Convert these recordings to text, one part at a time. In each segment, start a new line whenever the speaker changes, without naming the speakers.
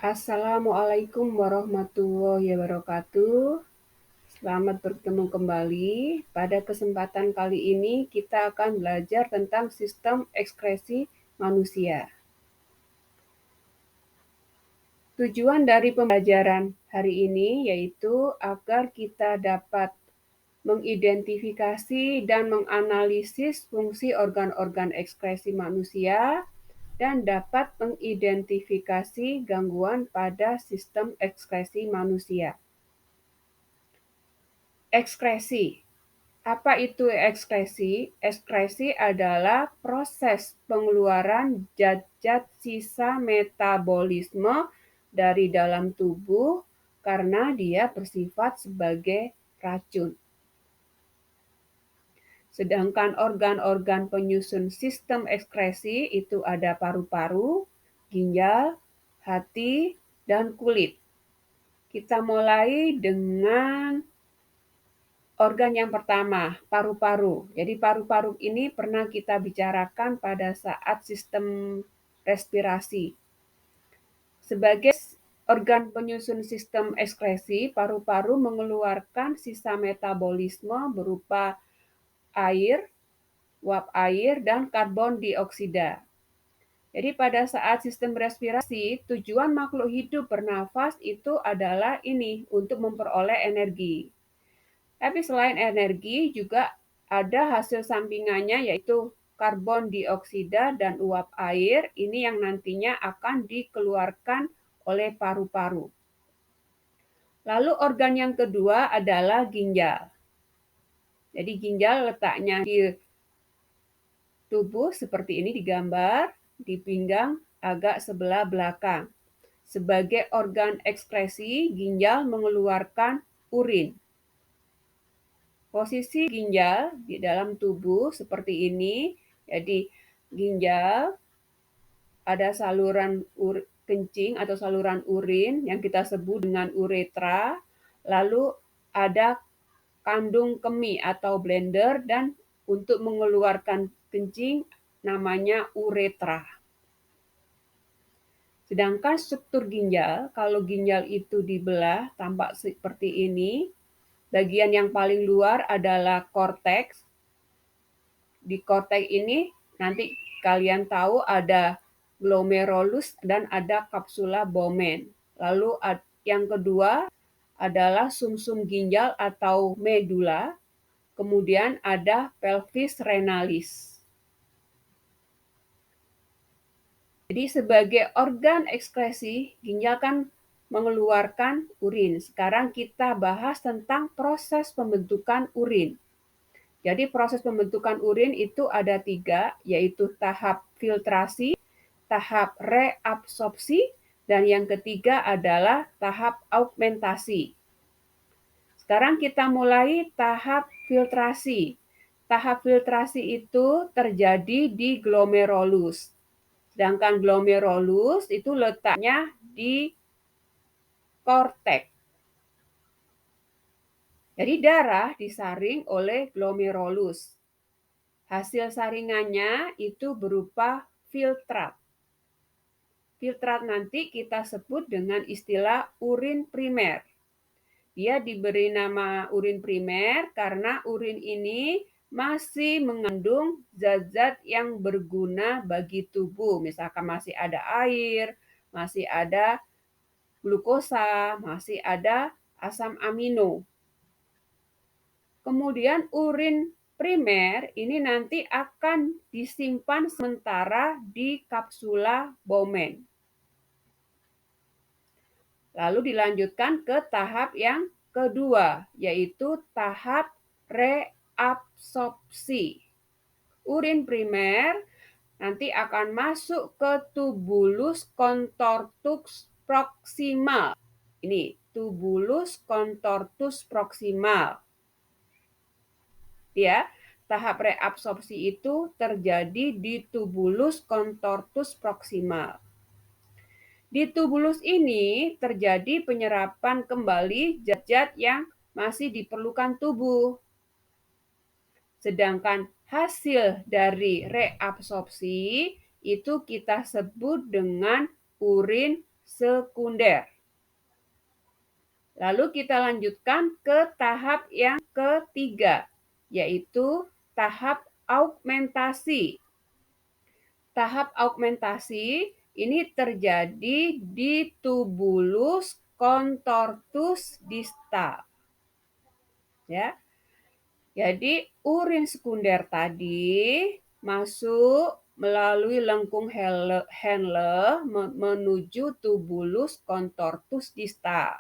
Assalamualaikum warahmatullahi wabarakatuh. Selamat bertemu kembali. Pada kesempatan kali ini kita akan belajar tentang sistem ekskresi manusia. Tujuan dari pembelajaran hari ini yaitu agar kita dapat mengidentifikasi dan menganalisis fungsi organ-organ ekskresi manusia dan dapat mengidentifikasi gangguan pada sistem ekskresi manusia. Ekskresi. Apa itu ekskresi? Ekskresi adalah proses pengeluaran zat-zat sisa metabolisme dari dalam tubuh karena dia bersifat sebagai racun. Sedangkan organ-organ penyusun sistem ekskresi itu ada paru-paru, ginjal, hati, dan kulit. Kita mulai dengan organ yang pertama, paru-paru. Jadi paru-paru ini pernah kita bicarakan pada saat sistem respirasi. Sebagai organ penyusun sistem ekskresi, paru-paru mengeluarkan sisa metabolisme berupa air, uap air, dan karbon dioksida. Jadi pada saat sistem respirasi, tujuan makhluk hidup bernafas itu adalah ini, untuk memperoleh energi. Tapi selain energi juga ada hasil sampingannya yaitu karbon dioksida dan uap air, ini yang nantinya akan dikeluarkan oleh paru-paru. Lalu organ yang kedua adalah ginjal. Jadi ginjal letaknya di tubuh seperti ini digambar, di pinggang agak sebelah belakang. Sebagai organ ekskresi, ginjal mengeluarkan urin. Posisi ginjal di dalam tubuh seperti ini. Jadi ginjal ada saluran kencing atau saluran urin yang kita sebut dengan uretra. Lalu ada kandung kemih atau blender dan untuk mengeluarkan kencing namanya uretra. Sedangkan struktur ginjal, kalau ginjal itu dibelah tampak seperti ini. Bagian yang paling luar adalah korteks. Di korteks ini nanti kalian tahu ada glomerulus dan ada capsula Bowman. Lalu yang kedua adalah sumsum ginjal atau medula. Kemudian ada pelvis renalis. Jadi sebagai organ ekskresi, ginjal kan mengeluarkan urin. Sekarang kita bahas tentang proses pembentukan urin. Jadi proses pembentukan urin itu ada 3, yaitu tahap filtrasi, tahap reabsorpsi, dan yang ketiga adalah tahap augmentasi. Sekarang kita mulai tahap filtrasi. Tahap filtrasi itu terjadi di glomerulus. Sedangkan glomerulus itu letaknya di korteks. Jadi darah disaring oleh glomerulus. Hasil saringannya itu berupa filtrat. Filtrat nanti kita sebut dengan istilah urin primer. Dia diberi nama urin primer karena urin ini masih mengandung zat-zat yang berguna bagi tubuh. Misalkan masih ada air, masih ada glukosa, masih ada asam amino. Kemudian urin primer ini nanti akan disimpan sementara di kapsula Bowman. Lalu dilanjutkan ke tahap yang kedua, yaitu tahap reabsorpsi. Urin primer nanti akan masuk ke tubulus contortus proximal. Ini tubulus contortus proximal. Ya, tahap reabsorpsi itu terjadi di tubulus contortus proximal. Di tubulus ini terjadi penyerapan kembali zat-zat yang masih diperlukan tubuh. Sedangkan hasil dari reabsorpsi itu kita sebut dengan urin sekunder. Lalu kita lanjutkan ke tahap yang ketiga, yaitu tahap augmentasi. Tahap augmentasi ini terjadi di tubulus contortus distal. Ya. Jadi urin sekunder tadi masuk melalui lengkung Henle menuju tubulus contortus distal.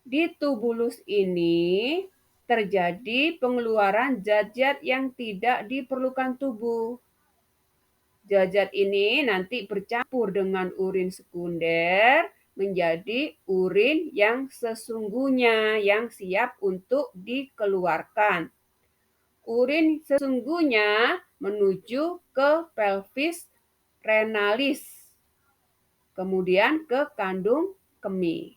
Di tubulus ini terjadi pengeluaran zat-zat yang tidak diperlukan tubuh. Zat-zat ini nanti bercampur dengan urin sekunder menjadi urin yang sesungguhnya yang siap untuk dikeluarkan. Urin sesungguhnya menuju ke pelvis renalis, kemudian ke kandung kemih.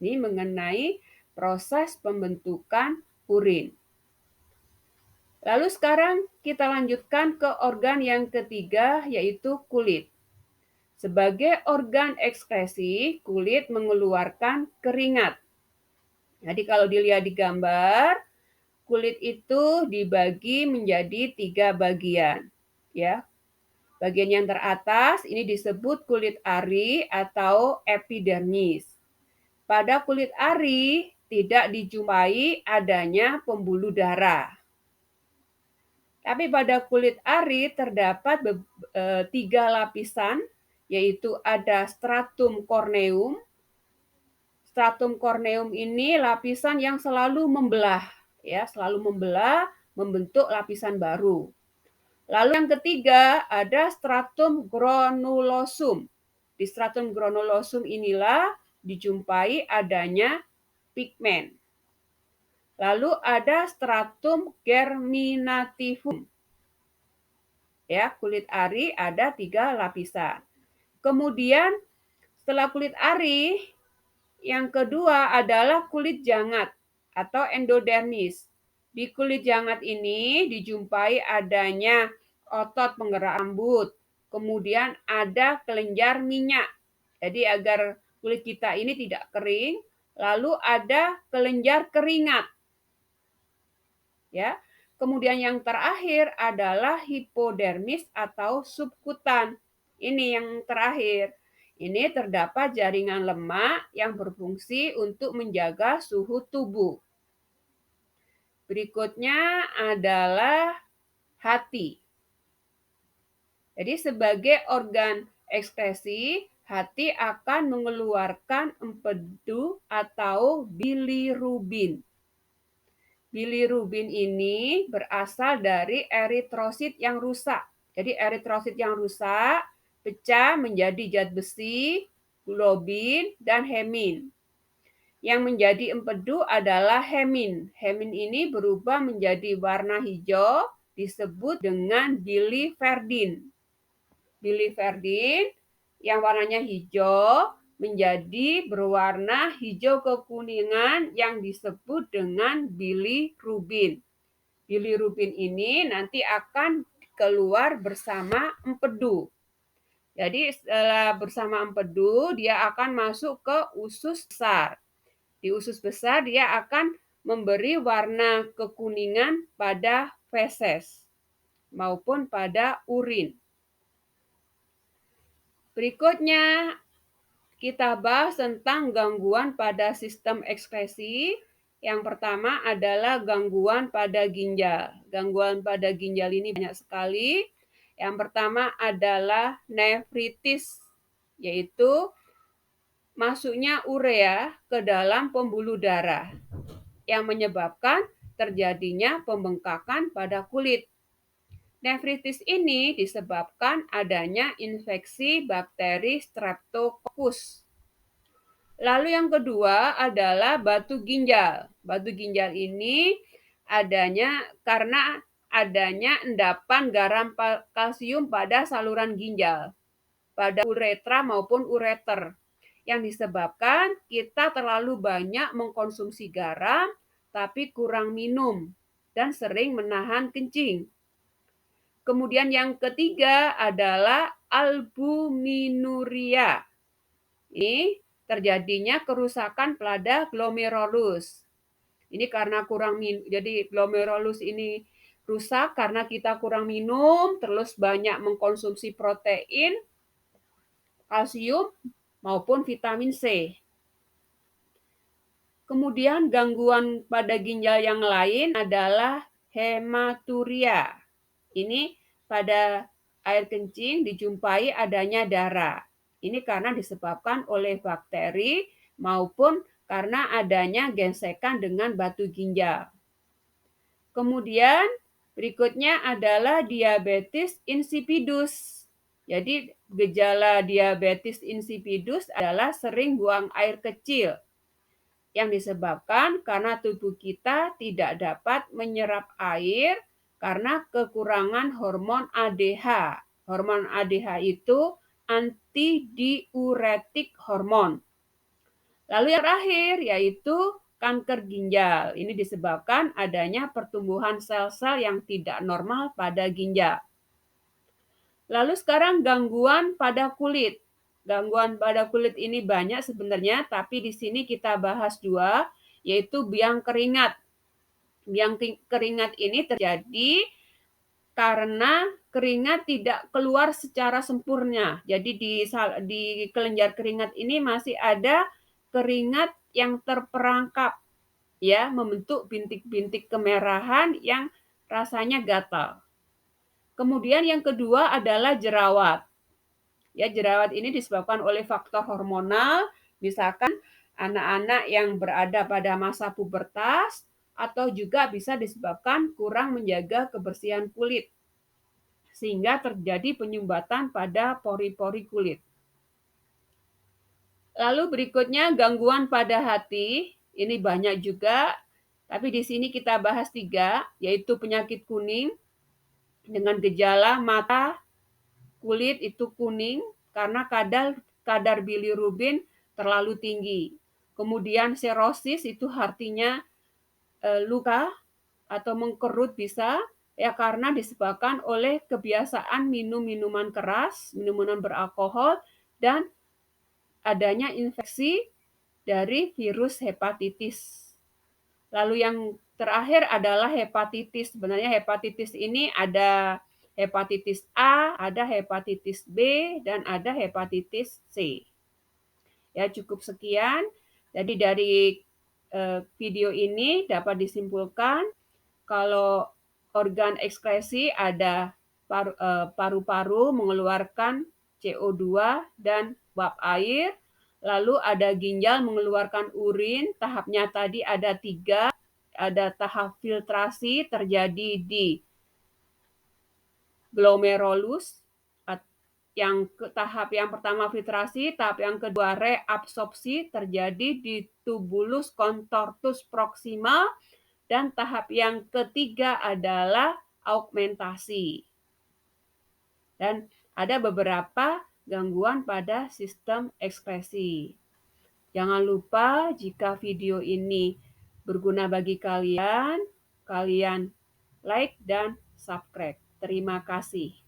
Ini mengenai proses pembentukan urin. Lalu sekarang kita lanjutkan ke organ yang ketiga, yaitu kulit. Sebagai organ ekskresi, kulit mengeluarkan keringat. Jadi kalau dilihat di gambar, kulit itu dibagi menjadi 3 bagian. Ya. Bagian yang teratas ini disebut kulit ari atau epidermis. Pada kulit ari tidak dijumpai adanya pembuluh darah. Tapi pada kulit ari terdapat 3 lapisan, yaitu ada stratum corneum. Stratum corneum ini lapisan yang selalu membelah, ya, selalu membelah membentuk lapisan baru. Lalu yang ketiga ada stratum granulosum. Di stratum granulosum inilah dijumpai adanya pigmen. Lalu ada stratum germinativum. Ya, kulit ari ada 3 lapisan. Kemudian setelah kulit ari, yang kedua adalah kulit jangat atau endodermis. Di kulit jangat ini dijumpai adanya otot penggerak rambut, kemudian ada kelenjar minyak. Jadi agar kulit kita ini tidak kering, lalu ada kelenjar keringat. Ya. Kemudian yang terakhir adalah hipodermis atau subkutan. Ini yang terakhir. Ini terdapat jaringan lemak yang berfungsi untuk menjaga suhu tubuh. Berikutnya adalah hati. Jadi sebagai organ ekskresi, hati akan mengeluarkan empedu atau bilirubin. Bilirubin ini berasal dari eritrosit yang rusak. Jadi eritrosit yang rusak pecah menjadi zat besi, globin, dan hemin. Yang menjadi empedu adalah hemin. Hemin ini berubah menjadi warna hijau, disebut dengan biliverdin. Biliverdin yang warnanya hijau menjadi berwarna hijau kekuningan yang disebut dengan bilirubin. Bilirubin ini nanti akan keluar bersama empedu. Jadi setelah bersama empedu, dia akan masuk ke usus besar. Di usus besar dia akan memberi warna kekuningan pada feses maupun pada urin. Berikutnya kita bahas tentang gangguan pada sistem ekskresi. Yang pertama adalah gangguan pada ginjal. Gangguan pada ginjal ini banyak sekali. Yang pertama adalah nefritis, yaitu masuknya urea ke dalam pembuluh darah yang menyebabkan terjadinya pembengkakan pada kulit. Nefritis ini disebabkan adanya infeksi bakteri Streptococcus. Lalu yang kedua adalah batu ginjal. Batu ginjal ini adanya karena adanya endapan garam kalsium pada saluran ginjal, pada uretra maupun ureter, yang disebabkan kita terlalu banyak mengkonsumsi garam tapi kurang minum dan sering menahan kencing. Kemudian yang ketiga adalah albuminuria. Ini terjadinya kerusakan pada glomerulus. Ini karena jadi glomerulus ini rusak karena kita kurang minum, terus banyak mengkonsumsi protein, kalsium, maupun vitamin C. Kemudian gangguan pada ginjal yang lain adalah hematuria. Ini pada air kencing dijumpai adanya darah. Ini karena disebabkan oleh bakteri maupun karena adanya gesekan dengan batu ginjal. Kemudian berikutnya adalah diabetes insipidus. Jadi gejala diabetes insipidus adalah sering buang air kecil yang disebabkan karena tubuh kita tidak dapat menyerap air karena kekurangan hormon ADH. Hormon ADH itu antidiuretik hormon. Lalu yang terakhir yaitu kanker ginjal. Ini disebabkan adanya pertumbuhan sel-sel yang tidak normal pada ginjal. Lalu sekarang gangguan pada kulit. Gangguan pada kulit ini banyak sebenarnya, tapi di sini kita bahas dua, yaitu biang keringat. Biang keringat ini terjadi karena keringat tidak keluar secara sempurna. Jadi di kelenjar keringat ini masih ada keringat yang terperangkap, ya, membentuk bintik-bintik kemerahan yang rasanya gatal. Kemudian yang kedua adalah jerawat. Ya, jerawat ini disebabkan oleh faktor hormonal, misalkan anak-anak yang berada pada masa pubertas, atau juga bisa disebabkan kurang menjaga kebersihan kulit, sehingga terjadi penyumbatan pada pori-pori kulit. Lalu berikutnya gangguan pada hati, ini banyak juga, tapi di sini kita bahas 3, yaitu penyakit kuning dengan gejala mata, kulit itu kuning karena kadar bilirubin terlalu tinggi. Kemudian serosis itu artinya luka atau mengkerut bisa ya karena disebabkan oleh kebiasaan minum minuman keras, minuman beralkohol, dan adanya infeksi dari virus hepatitis. Lalu yang terakhir adalah hepatitis. Sebenarnya hepatitis ini ada hepatitis A, ada hepatitis B, dan ada hepatitis C. Ya, cukup sekian. Jadi dari video ini dapat disimpulkan kalau organ ekskresi ada paru-paru mengeluarkan CO2 dan uap air, lalu ada ginjal mengeluarkan urin, tahapnya tadi ada 3, ada tahap filtrasi terjadi di glomerulus, tahap yang pertama filtrasi, tahap yang kedua reabsorpsi terjadi di tubulus contortus proximal, dan tahap yang ketiga adalah augmentasi. Dan ada beberapa gangguan pada sistem ekskresi. Jangan lupa jika video ini berguna bagi kalian, kalian like dan subscribe. Terima kasih.